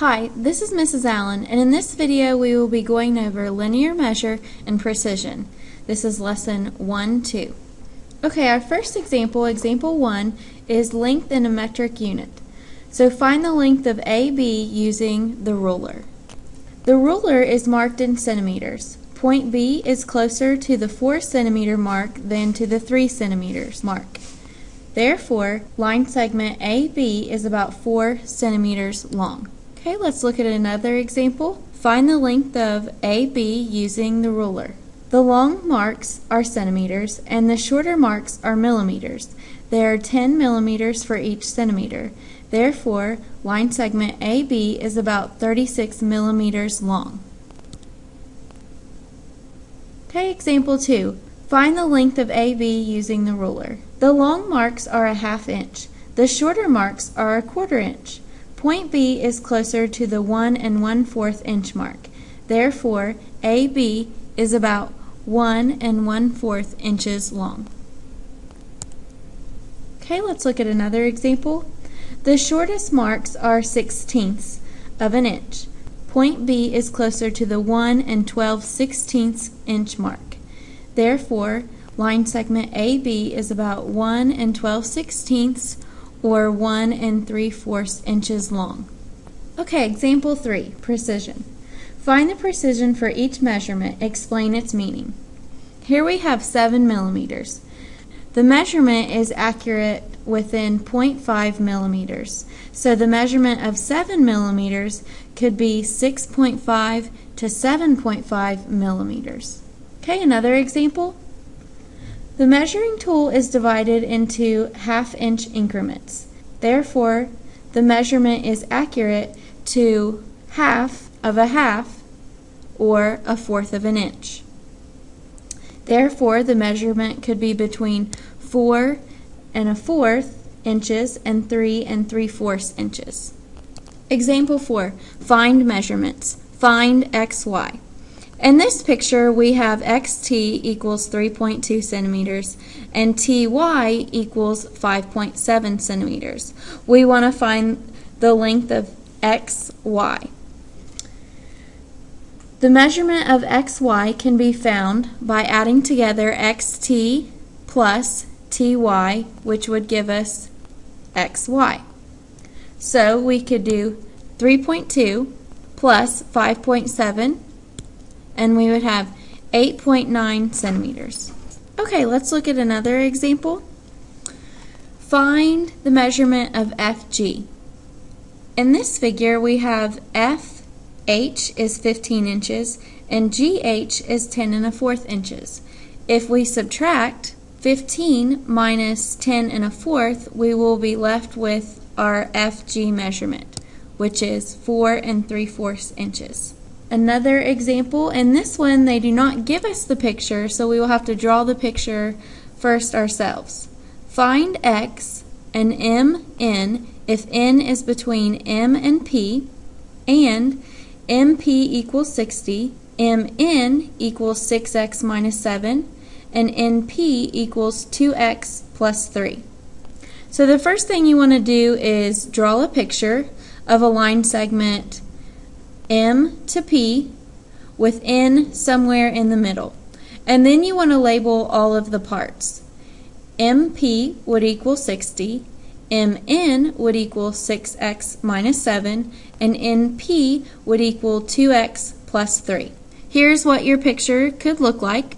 Hi, this is Mrs. Allen, and in this video we will be going over linear measure and precision. This is lesson 1-2. Okay, our first example, example 1, is length in a metric unit. So find the length of AB using the ruler. The ruler is marked in centimeters. Point B is closer to the 4 centimeter mark than to the 3 centimeters mark. Therefore, line segment AB is about 4 centimeters long. Okay, let's look at another example. Find the length of AB using the ruler. The long marks are centimeters and the shorter marks are millimeters. There are 10 millimeters for each centimeter. Therefore, line segment AB is about 36 millimeters long. Okay, example 2. Find the length of AB using the ruler. The long marks are a ½ inch. The shorter marks are a ¼ inch. Point B is closer to the 1 1/4 inch mark. Therefore, AB is about 1 1/4 inches long. Okay, let's look at another example. The shortest marks are 1/16 of an inch. Point B is closer to the 1 12/16 inch mark. Therefore, line segment AB is about 1 12/16 or 1 3/4 inches long. Okay, example 3, precision. Find the precision for each measurement. Explain its meaning. Here we have 7 millimeters. The measurement is accurate within 0.5 millimeters. So the measurement of 7 millimeters could be 6.5 to 7.5 millimeters. Okay, another example. The measuring tool is divided into ½ inch increments. Therefore, the measurement is accurate to half of a half or 1/4 of an inch. Therefore, the measurement could be between 4 1/4 inches and 3 3/4 inches. Example 4. Find measurements. Find XY. In this picture, we have XT equals 3.2 centimeters and TY equals 5.7 centimeters. We want to find the length of XY. The measurement of XY can be found by adding together XT plus TY, which would give us XY. So we could do 3.2 plus 5.7, and we would have 8.9 centimeters. Okay, let's look at another example. Find the measurement of FG. In this figure, we have FH is 15 inches and GH is 10 1/4 inches. If we subtract 15 minus 10 1/4, we will be left with our FG measurement, which is 4 3/4 inches. Another example, in this one they do not give us the picture, so we will have to draw the picture first ourselves. Find X and MN if N is between M and P, and MP equals 60, MN equals 6x minus 7, and NP equals 2x plus 3. So the first thing you want to do is draw a picture of a line segment M to P with N somewhere in the middle. And then you want to label all of the parts. MP would equal 60, MN would equal 6x minus 7, and NP would equal 2x plus 3. Here's what your picture could look like.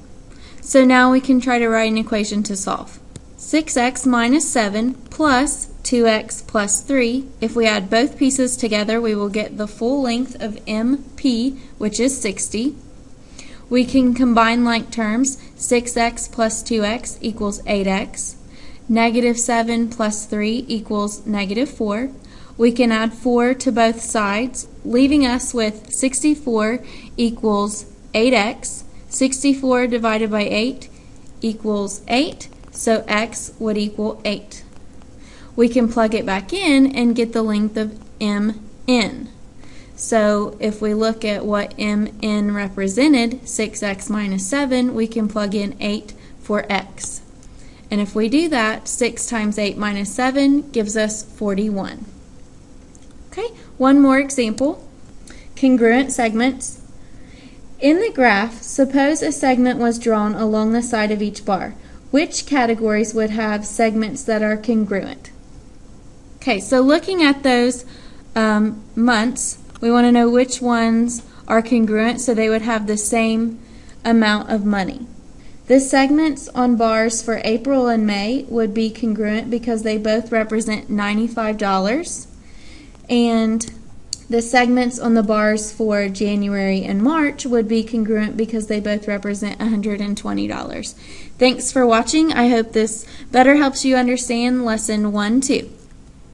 So now we can try to write an equation to solve. 6x minus 7 plus 2x plus 3. If we add both pieces together, we will get the full length of MP, which is 60. We can combine like terms. 6x plus 2x equals 8x. Negative 7 plus 3 equals negative 4. We can add 4 to both sides, leaving us with 64 equals 8x. 64 divided by 8 equals 8. So x would equal 8. We can plug it back in and get the length of MN. So if we look at what MN represented, 6x minus 7, we can plug in 8 for x. And if we do that, 6 times 8 minus 7 gives us 41. Okay, One more example, congruent segments. In the graph, suppose a segment was drawn along the side of each bar. Which categories would have segments that are congruent? Okay, so looking at those months, we want to know which ones are congruent so they would have the same amount of money. The segments on bars for April and May would be congruent because they both represent $95, and the segments on the bars for January and March would be congruent because they both represent $120. Thanks for watching. I hope this better helps you understand Lesson 1-2.